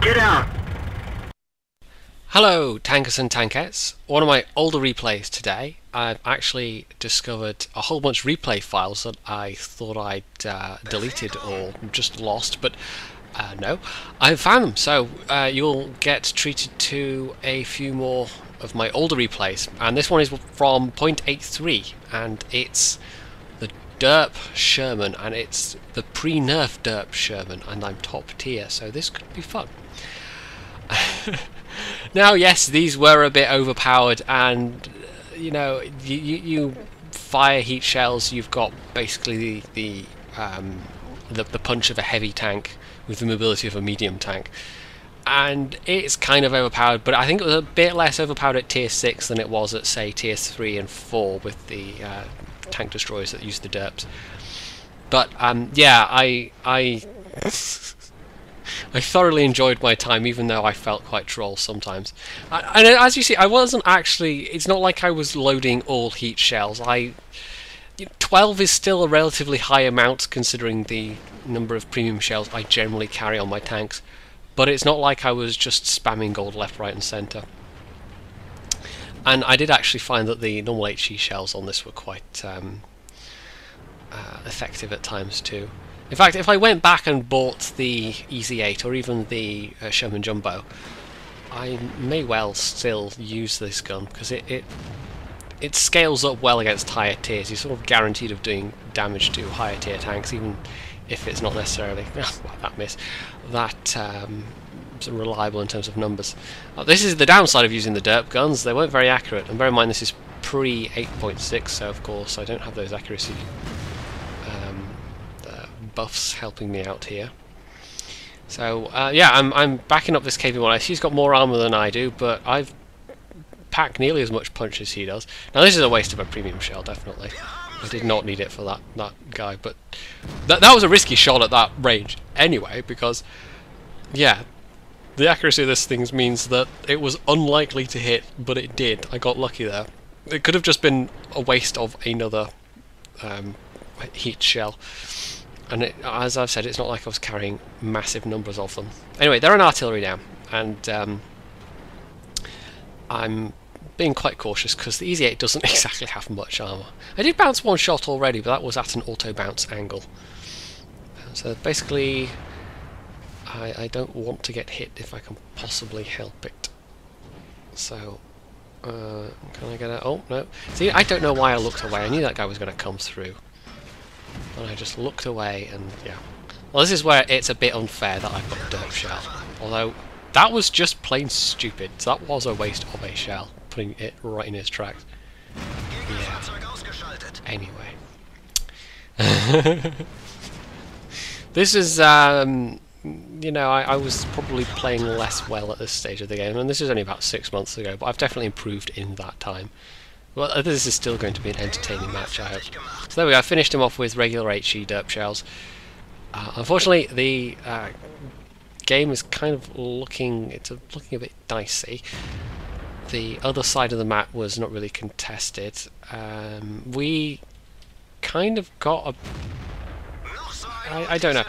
Get out! Hello tankers and tankettes. One of my older replays today, I've actually discovered a whole bunch of replay files that I thought I'd deleted or just lost, but no, I found them. So you'll get treated to a few more of my older replays, and this one is from .83, and it's the derp Sherman, and it's the pre-nerf derp Sherman, and I'm top tier, so this could be fun. Now, yes, these were a bit overpowered, and you know, you fire heat shells. You've got basically the punch of a heavy tank with the mobility of a medium tank, and it's kind of overpowered. But I think it was a bit less overpowered at tier 6 than it was at, say, tier 3 and 4 with the tank destroyers that use the derps. But yeah, I thoroughly enjoyed my time, even though I felt quite troll sometimes. And as you see, I wasn't actually... It's not like I was loading all heat shells. 12 is still a relatively high amount considering the number of premium shells I generally carry on my tanks. But it's not like I was just spamming gold left, right and centre. And I did actually find that the normal HE shells on this were quite effective at times too. In fact, if I went back and bought the EZ8 or even the Sherman Jumbo, I may well still use this gun because it scales up well against higher tiers. You're sort of guaranteed of doing damage to higher tier tanks, even if it's not necessarily that reliable in terms of numbers. This is the downside of using the derp guns. They weren't very accurate, and bear in mind this is pre 8.6, so of course I don't have those accuracy buffs helping me out here. So yeah, I'm backing up this KV1. He's got more armor than I do, but I've packed nearly as much punch as he does. Now this is a waste of a premium shell, definitely. I did not need it for that guy, but that was a risky shot at that range anyway, because yeah, the accuracy of this thing means that it was unlikely to hit, but it did. I got lucky there. It could have just been a waste of another heat shell. And as I've said, it's not like I was carrying massive numbers of them. Anyway, they're an artillery down, and I'm being quite cautious because the EZ8 doesn't exactly have much armour. I did bounce one shot already, but that was at an auto-bounce angle. So basically, I don't want to get hit if I can possibly help it. So, can I get out? Oh, no. See, I don't know why I looked away. I knew that guy was going to come through. And I just looked away, and yeah. Well, this is where it's a bit unfair that I've got a derp shell. Although, that was just plain stupid. So that was a waste of a shell, putting it right in his tracks. Yeah. Anyway. This is, you know, I was probably playing less well at this stage of the game, and this is only about 6 months ago, but I've definitely improved in that time. Well, this is still going to be an entertaining match, I hope. So there we go, I finished him off with regular HE derp shells. Unfortunately, the game is kind of looking a bit dicey. The other side of the map was not really contested. We kind of got a... I don't know.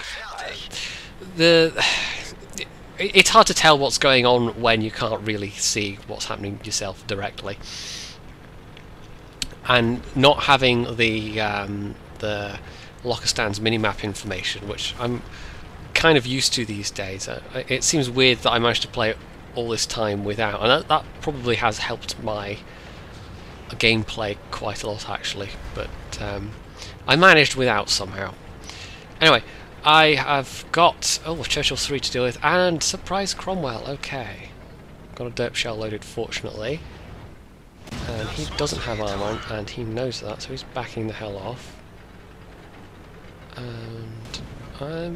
It's hard to tell what's going on when you can't really see what's happening yourself directly. And not having the Locatan's minimap information, which I'm kind of used to these days. It seems weird that I managed to play it all this time without, and that probably has helped my gameplay quite a lot actually, but I managed without somehow. Anyway, I have got Churchill 3 to deal with, and surprise Cromwell. Okay, got a derp shell loaded fortunately. And he doesn't have armor, and he knows that, so he's backing the hell off. And I'm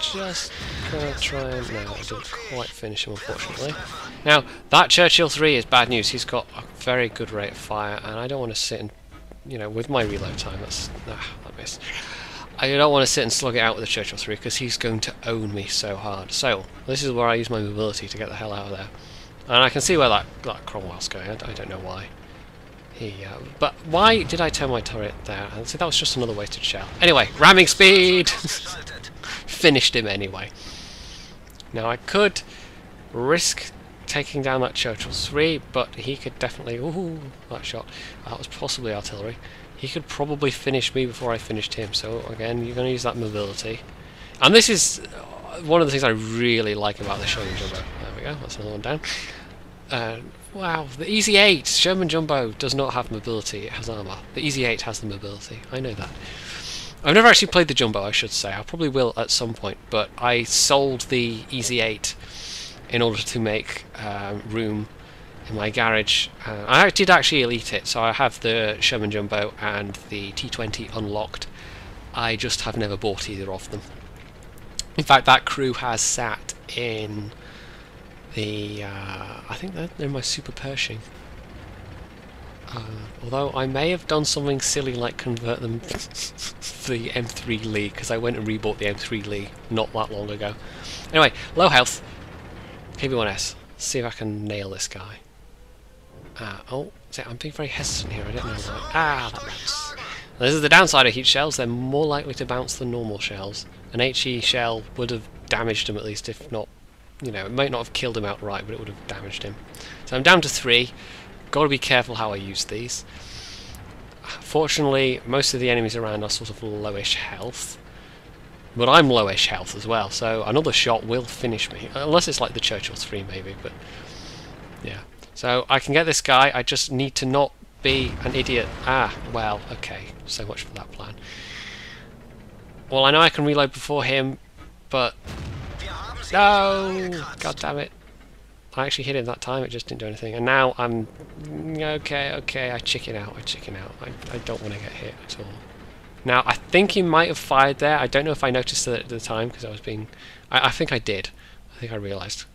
just gonna try and... No, I didn't quite finish him, unfortunately. Now, that Churchill 3 is bad news. He's got a very good rate of fire, and I don't want to sit and... You know, with my reload time, that missed. I don't want to sit and slug it out with the Churchill 3, because he's going to own me so hard. So, this is where I use my mobility to get the hell out of there. And I can see where that Cromwell's going. I don't know why. But why did I turn my turret there? And see, that was just another wasted shell. Anyway, ramming speed! Finished him anyway. Now I could risk taking down that Churchill 3, but he could definitely... Ooh, that shot. That was possibly artillery. He could probably finish me before I finished him, so again, you're going to use that mobility. And this is one of the things I really like about the Sherman Jumbo. There we go, that's another one down. Wow, the Easy 8! Sherman Jumbo does not have mobility, it has armour. The Easy 8 has the mobility, I know that. I've never actually played the Jumbo, I should say. I probably will at some point, but I sold the Easy 8 in order to make room in my garage. I did actually elite it, so I have the Sherman Jumbo and the T20 unlocked. I just have never bought either of them. In fact, that crew has sat in the... I think they're in my Super Pershing. Although I may have done something silly like convert them to the M3 Lee, because I went and rebought the M3 Lee not that long ago. Anyway, low health. KB1S. See if I can nail this guy. Oh, I'm being very hesitant here, I don't know why. That bounce. This is the downside of heat shells, they're more likely to bounce than normal shells. An HE shell would have damaged him at least, if not, you know, it might not have killed him outright, but it would have damaged him. So I'm down to 3. Got to be careful how I use these. Fortunately, most of the enemies around are sort of lowish health. But I'm lowish health as well, so another shot will finish me. Unless it's like the Churchill 3 maybe, but... yeah. So I can get this guy, I just need to not be an idiot. Well, okay. So much for that plan. Well, I know I can reload before him, but... no! God damn it. I actually hit him that time, it just didn't do anything. And now I'm... okay, I chicken out. I don't want to get hit at all. Now, I think he might have fired there. I don't know if I noticed it at the time, because I was being... I think I did. I think I realised.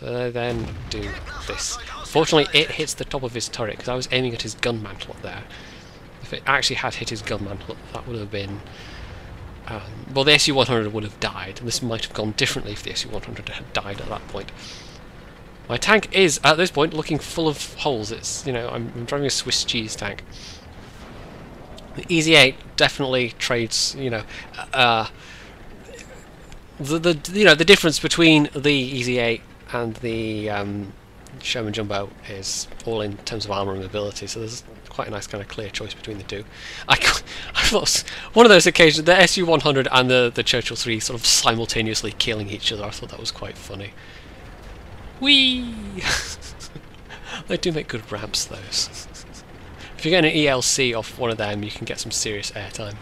So then do this. Fortunately, it hits the top of his turret, because I was aiming at his gun mantle up there. If it actually had hit his gun mantle, that would have been... well, the SU-100 would have died, and this might have gone differently if the SU-100 had died at that point. My tank is, at this point, looking full of holes. It's, you know, I'm driving a Swiss cheese tank. The Easy 8 definitely trades, you know, the difference between the Easy 8 and the Sherman Jumbo is all in terms of armour and mobility, so there's quite a nice kind of clear choice between the two. I thought one of those occasions, the SU-100 and the Churchill 3 sort of simultaneously killing each other. I thought that was quite funny. Whee! They do make good ramps, those. If you get an ELC off one of them, you can get some serious airtime.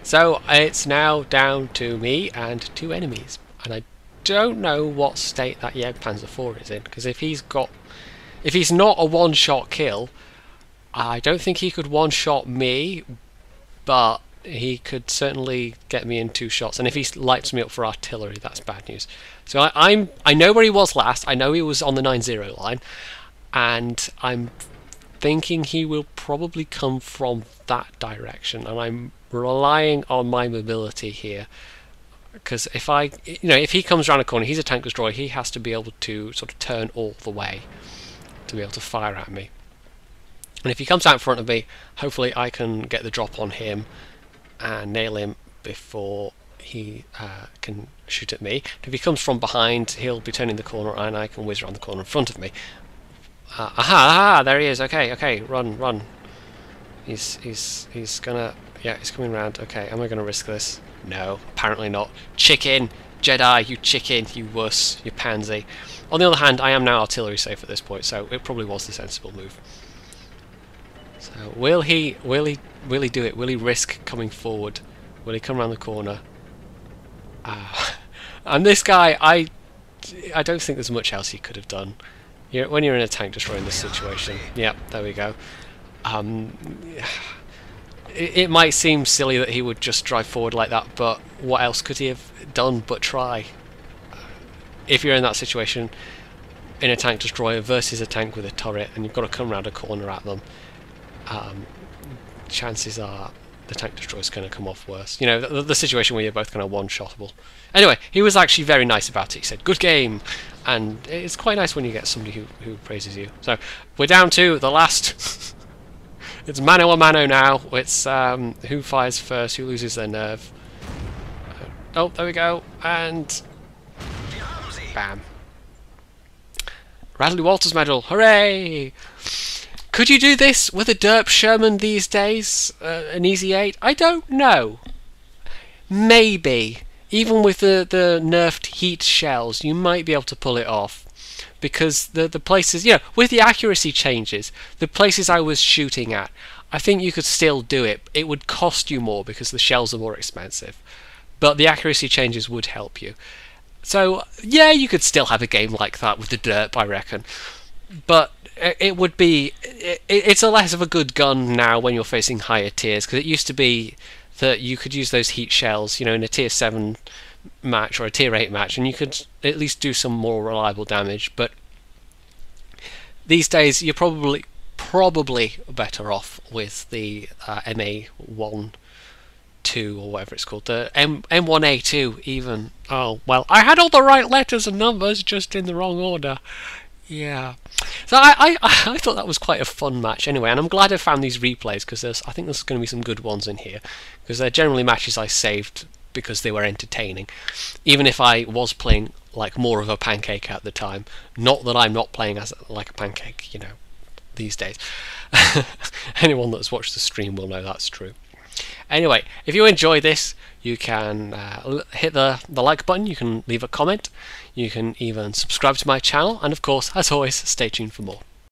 So it's now down to me and 2 enemies, and I don't know what state that Panzer IV is in, because if he's not a one-shot kill, I don't think he could one-shot me, but he could certainly get me in 2 shots, and if he lights me up for artillery, that's bad news. So I know where he was last. I know he was on the 9-0 line, and I'm thinking he will probably come from that direction, and I'm relying on my mobility here, because if he comes around a corner, he's a tank destroyer, he has to be able to sort of turn all the way to be able to fire at me. And if he comes out in front of me, hopefully I can get the drop on him and nail him before he can shoot at me. If he comes from behind, he'll be turning the corner and I can whiz around the corner in front of me. Aha, there he is. Okay, run. He's gonna... yeah, he's coming round. Okay, am I gonna risk this? No, apparently not. Chicken! Jedi, you chicken, you wuss, you pansy. On the other hand, I am now artillery safe at this point, so it probably was the sensible move. So, will he do it? Will he risk coming forward? Will he come around the corner? And this guy, I don't think there's much else he could have done. When you're in a tank destroyer in this situation, yep, there we go. It might seem silly that he would just drive forward like that, but what else could he have done but try? If you're in that situation, in a tank destroyer versus a tank with a turret, and you've got to come around a corner at them, chances are the tank destroyer's going to come off worse. You know, the situation where you're both kind of one-shottable. Anyway, he was actually very nice about it. He said, "Good game," and it's quite nice when you get somebody who praises you. So we're down to the last. It's mano a mano now. It's who fires first, who loses their nerve. Oh, there we go, and Bam. Radley-Walters medal. Hooray! Could you do this with a derp Sherman these days? An easy 8? I don't know. Maybe. Even with the nerfed heat shells, you might be able to pull it off. Because the places, you know, with the accuracy changes, the places I was shooting at, I think you could still do it. It would cost you more because the shells are more expensive. But the accuracy changes would help you. So, yeah, you could still have a game like that with the derp, I reckon. But it would be... It's a less of a good gun now when you're facing higher tiers, because it used to be that you could use those heat shells, you know, in a tier 7 match or a tier 8 match, and you could at least do some more reliable damage. But these days, you're probably better off with the MA1 2 or whatever it's called, the M4A2 even. Oh well, I had all the right letters and numbers, just in the wrong order. Yeah. So I thought that was quite a fun match anyway, and I'm glad I found these replays, because I think there's going to be some good ones in here, because they're generally matches I saved because they were entertaining, even if I was playing like more of a pancake at the time. Not that I'm not playing as like a pancake, you know, these days. Anyone that's watched the stream will know that's true. Anyway, if you enjoy this, you can hit the like button, you can leave a comment, you can even subscribe to my channel, and of course, as always, stay tuned for more.